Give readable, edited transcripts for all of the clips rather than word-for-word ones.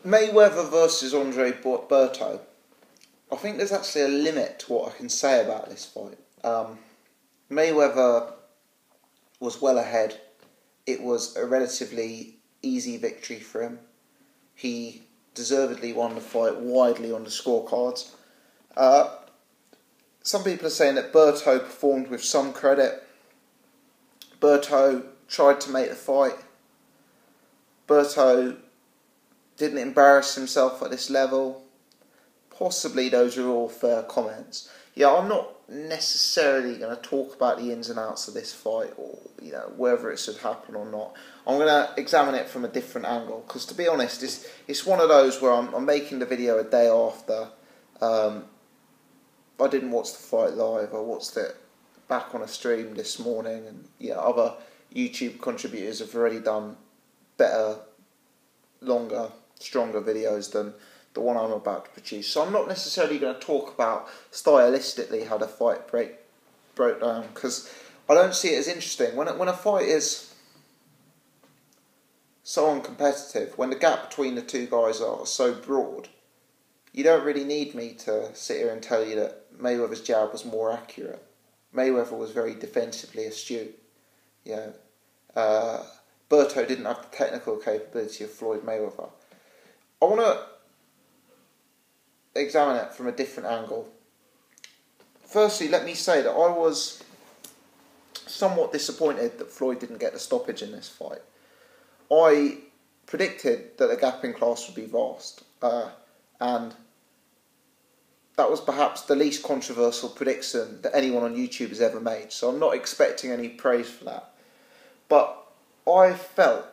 Mayweather versus Berto. I think there's actually a limit to what I can say about this fight. Mayweather was well ahead. It was a relatively easy victory for him. He deservedly won the fight widely on the scorecards. Some people are saying that Berto performed with some credit. Berto tried to make the fight. Berto didn't embarrass himself at this level. Possibly those are all fair comments. Yeah, I'm not necessarily going to talk about the ins and outs of this fight, or whether it should happen or not. I'm going to examine it from a different angle, because to be honest, it's one of those where I'm making the video a day after. I didn't watch the fight live. I watched it back on a stream this morning, and other YouTube contributors have already done better, longer, stronger videos than the one I'm about to produce. So I'm not necessarily going to talk about stylistically how the fight broke down, because I don't see it as interesting. When a fight is so uncompetitive, when the gap between the two guys are so broad, you don't really need me to sit here and tell you that Mayweather's jab was more accurate. Mayweather was very defensively astute. Berto didn't have the technical capability of Floyd Mayweather. I want to examine it from a different angle. Firstly, let me say that I was somewhat disappointed that Floyd didn't get the stoppage in this fight. I predicted that the gap in class would be vast, and that was perhaps the least controversial prediction that anyone on YouTube has ever made, so I'm not expecting any praise for that. But I felt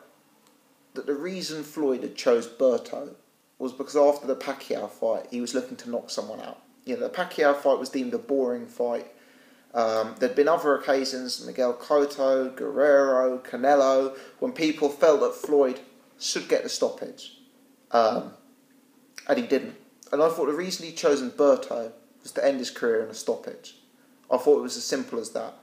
that the reason Floyd had chose Berto was because after the Pacquiao fight, he was looking to knock someone out. The Pacquiao fight was deemed a boring fight. There'd been other occasions, Miguel Cotto, Guerrero, Canelo, when people felt that Floyd should get the stoppage. And he didn't. And I thought the reason he'd chosen Berto was to end his career in a stoppage. I thought it was as simple as that.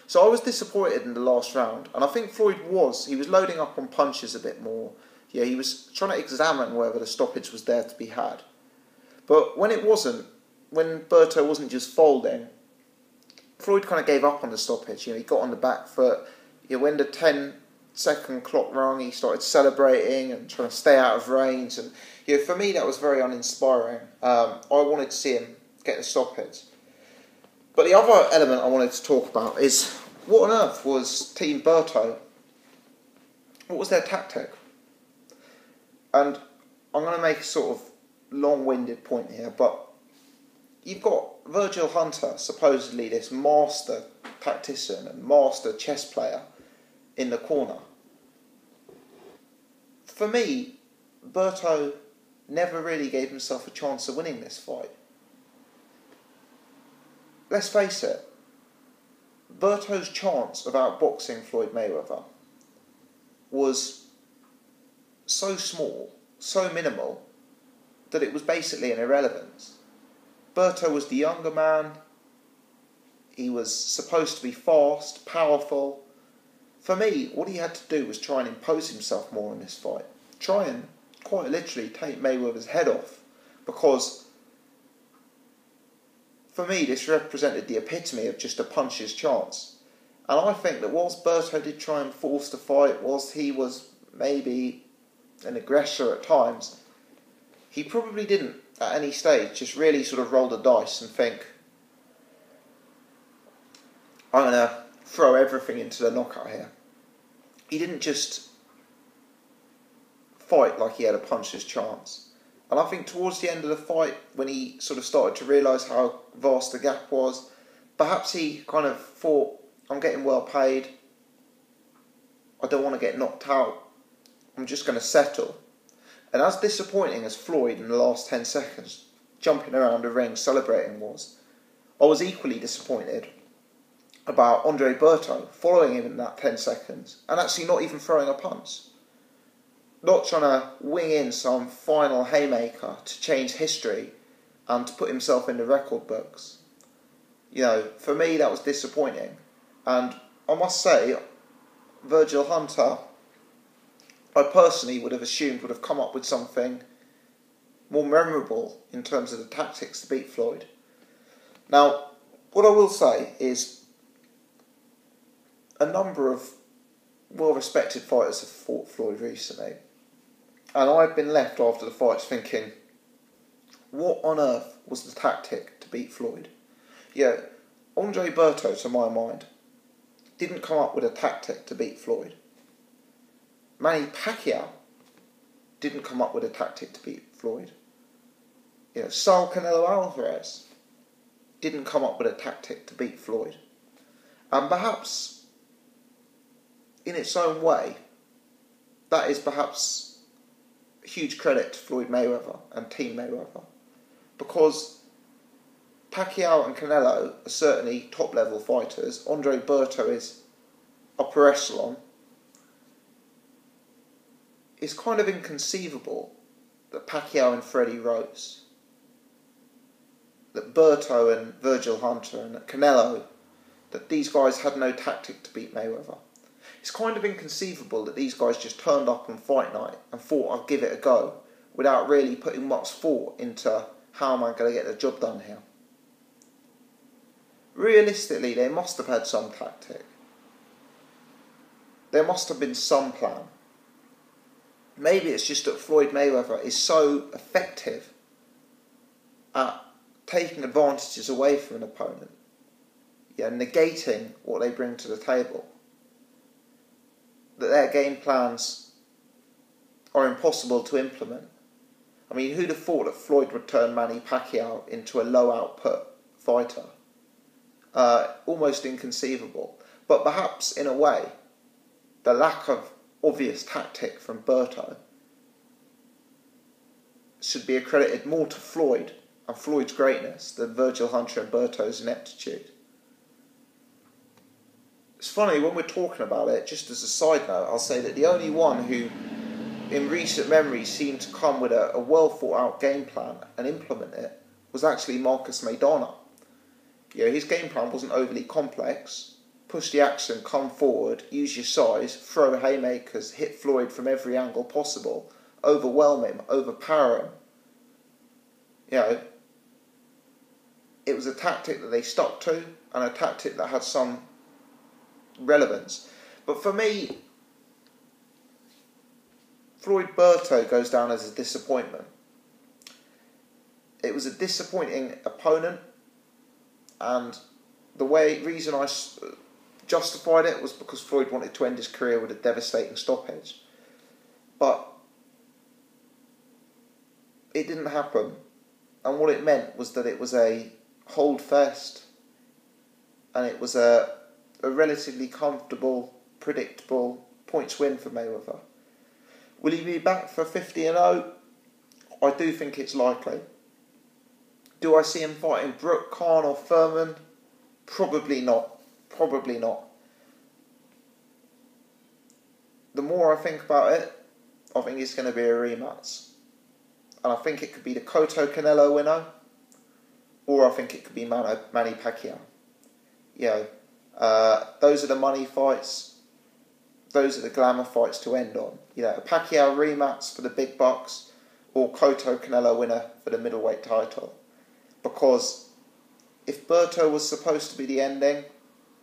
So I was disappointed in the last round, and I think Floyd was loading up on punches a bit more. He was trying to examine whether the stoppage was there to be had. But when it wasn't, when Berto wasn't just folding, Floyd kind of gave up on the stoppage. He got on the back foot. When the 10-second clock rung, he started celebrating and trying to stay out of range. And for me, that was very uninspiring. I wanted to see him get the stoppage. But the other element I wanted to talk about is, what on earth was Team Berto? What was their tactic? And I'm going to make a sort of long-winded point here, but you've got Virgil Hunter, supposedly this master tactician and master chess player, in the corner. For me, Berto never really gave himself a chance of winning this fight. Let's face it, Berto's chance of outboxing Floyd Mayweather was so small, so minimal, that it was basically an irrelevance. Berto was the younger man. He was supposed to be fast, powerful. For me, all he had to do was try and impose himself more in this fight. Try and, quite literally, take Mayweather's head off. Because, for me, this represented the epitome of just a puncher's chance. And I think that whilst Berto did try and force the fight, whilst he was maybe an aggressor at times, he probably didn't, at any stage, just really sort of roll the dice and think, I'm going to throw everything into the knockout here. He didn't just fight like he had a puncher's chance. And I think towards the end of the fight, when he sort of started to realise how vast the gap was, perhaps he kind of thought, I'm getting well paid, I don't want to get knocked out, I'm just going to settle. And as disappointing as Floyd in the last 10 seconds, jumping around the ring celebrating was, I was equally disappointed about Andre Berto following him in that 10 seconds and actually not even throwing a punch. Not trying to wing in some final haymaker to change history and to put himself in the record books. For me that was disappointing. And I must say, Virgil Hunter, I personally would have assumed would have come up with something more memorable in terms of the tactics to beat Floyd. Now, what I will say is a number of well-respected fighters have fought Floyd recently, and I've been left after the fights thinking, what on earth was the tactic to beat Floyd? Yeah, Andre Berto, to my mind, didn't come up with a tactic to beat Floyd. Manny Pacquiao didn't come up with a tactic to beat Floyd. Saul Canelo Alvarez didn't come up with a tactic to beat Floyd. And perhaps, in its own way, that is perhaps a huge credit to Floyd Mayweather and Team Mayweather. Because Pacquiao and Canelo are certainly top-level fighters. Andre Berto is upper echelon. It's kind of inconceivable that Pacquiao and Freddie Rose, that Berto and Virgil Hunter and Canelo, that these guys had no tactic to beat Mayweather. It's kind of inconceivable that these guys just turned up on fight night and thought, I'll give it a go, without really putting much thought into how am I going to get the job done here. Realistically, they must have had some tactic. There must have been some plan. Maybe it's just that Floyd Mayweather is so effective at taking advantages away from an opponent, negating what they bring to the table, that their game plans are impossible to implement. I mean, who'd have thought that Floyd would turn Manny Pacquiao into a low-output fighter? Almost inconceivable. But perhaps, in a way, the lack of obvious tactic from Berto should be accredited more to Floyd and Floyd's greatness than Virgil Hunter and Berto's ineptitude. It's funny, when we're talking about it, just as a side note, I'll say that the only one who in recent memory seemed to come with a well thought out game plan and implement it was actually Marcus Maidana. His game plan wasn't overly complex. Push the action, come forward, use your size, throw haymakers, hit Floyd from every angle possible, overwhelm him, overpower him. It was a tactic that they stuck to and a tactic that had some relevance. But for me, Floyd Berto goes down as a disappointment. It was a disappointing opponent, and the reason I justified it was because Floyd wanted to end his career with a devastating stoppage. But it didn't happen, and what it meant was that it was a hold fest, and it was a relatively comfortable, predictable points win for Mayweather. Will he be back for 50-0? I do think it's likely. Do I see him fighting Brook, Khan or Furman? Probably not. Probably not. The more I think about it, I think it's going to be a rematch. And I think it could be the Cotto Canelo winner, or I think it could be Manny Pacquiao. Those are the money fights. Those are the glamour fights to end on. A Pacquiao rematch for the big bucks, or Cotto Canelo winner for the middleweight title. Because if Berto was supposed to be the ending,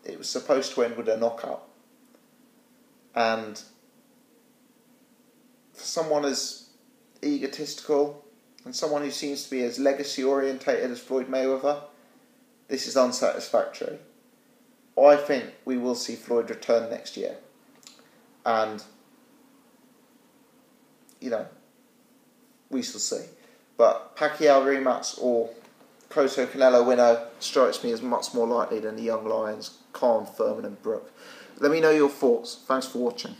it was supposed to end with a knockout. And for someone as egotistical and someone who seems to be as legacy orientated as Floyd Mayweather, this is unsatisfactory. I think we will see Floyd return next year. And, we shall see. But Pacquiao rematch or Cotto Canelo winner strikes me as much more likely than the young lions, Khan, Furman and Brook. Let me know your thoughts. Thanks for watching.